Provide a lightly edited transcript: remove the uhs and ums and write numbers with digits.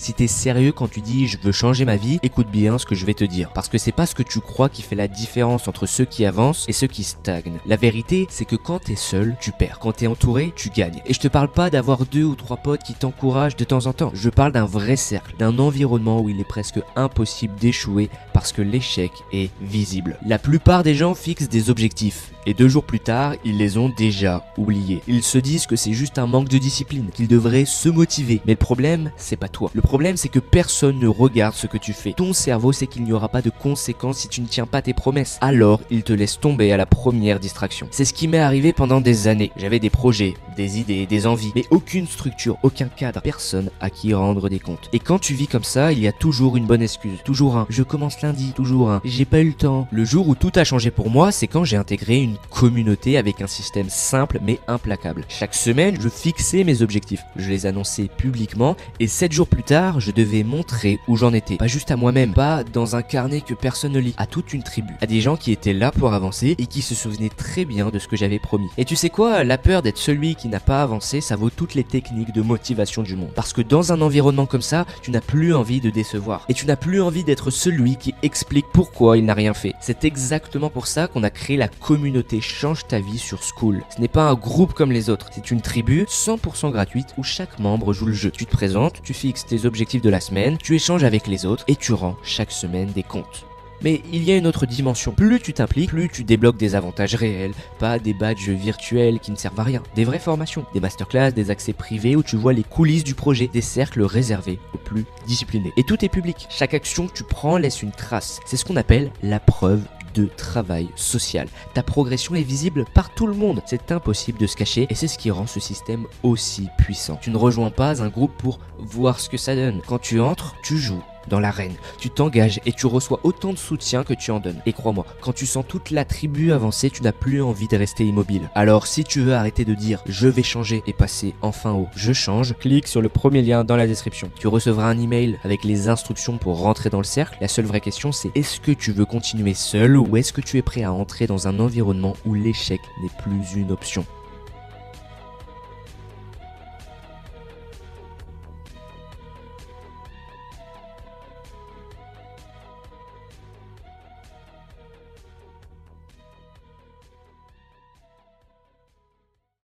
Si t'es sérieux quand tu dis je veux changer ma vie, écoute bien ce que je vais te dire. Parce que c'est pas ce que tu crois qui fait la différence entre ceux qui avancent et ceux qui stagnent. La vérité, c'est que quand t'es seul, tu perds. Quand t'es entouré, tu gagnes. Et je te parle pas d'avoir 2 ou 3 potes qui t'encouragent de temps en temps. Je parle d'un vrai cercle, d'un environnement où il est presque impossible d'échouer parce que l'échec est visible. La plupart des gens fixent des objectifs. Et 2 jours plus tard, ils les ont déjà oubliés. Ils se disent que c'est juste un manque de discipline, qu'ils devraient se motiver. Mais le problème, c'est pas toi. Le problème, c'est que personne ne regarde ce que tu fais. Ton cerveau sait qu'il n'y aura pas de conséquences si tu ne tiens pas tes promesses. Alors, il te laisse tomber à la première distraction. C'est ce qui m'est arrivé pendant des années. J'avais des projets, des idées, des envies, mais aucune structure, aucun cadre, personne à qui rendre des comptes. Et quand tu vis comme ça, il y a toujours une bonne excuse. Toujours un « je commence lundi », toujours un « j'ai pas eu le temps ». Le jour où tout a changé pour moi, c'est quand j'ai intégré une communauté avec un système simple mais implacable. Chaque semaine, je fixais mes objectifs, je les annonçais publiquement et 7 jours plus tard, je devais montrer où j'en étais. Pas juste à moi-même, pas dans un carnet que personne ne lit, à toute une tribu, à des gens qui étaient là pour avancer et qui se souvenaient très bien de ce que j'avais promis. Et tu sais quoi, la peur d'être celui qui n'a pas avancé, ça vaut toutes les techniques de motivation du monde. Parce que dans un environnement comme ça, tu n'as plus envie de décevoir. Et tu n'as plus envie d'être celui qui explique pourquoi il n'a rien fait. C'est exactement pour ça qu'on a créé la communauté Change ta vie sur Skool. Ce n'est pas un groupe comme les autres, c'est une tribu 100% gratuite où chaque membre joue le jeu. Tu te présentes, tu fixes tes objectifs de la semaine, tu échanges avec les autres et tu rends chaque semaine des comptes. Mais il y a une autre dimension. Plus tu t'impliques, plus tu débloques des avantages réels, pas des badges virtuels qui ne servent à rien. Des vraies formations, des masterclass, des accès privés où tu vois les coulisses du projet, des cercles réservés aux plus disciplinés. Et tout est public. Chaque action que tu prends laisse une trace. C'est ce qu'on appelle la preuve de travail social. Ta progression est visible par tout le monde. C'est impossible de se cacher et c'est ce qui rend ce système aussi puissant. Tu ne rejoins pas un groupe pour voir ce que ça donne. Quand tu entres, tu joues dans l'arène, tu t'engages et tu reçois autant de soutien que tu en donnes. Et crois-moi, quand tu sens toute la tribu avancer, tu n'as plus envie de rester immobile. Alors si tu veux arrêter de dire je vais changer et passer enfin au je change, clique sur le premier lien dans la description. Tu recevras un email avec les instructions pour rentrer dans le cercle. La seule vraie question c'est est-ce que tu veux continuer seul ou est-ce que tu es prêt à entrer dans un environnement où l'échec n'est plus une option ?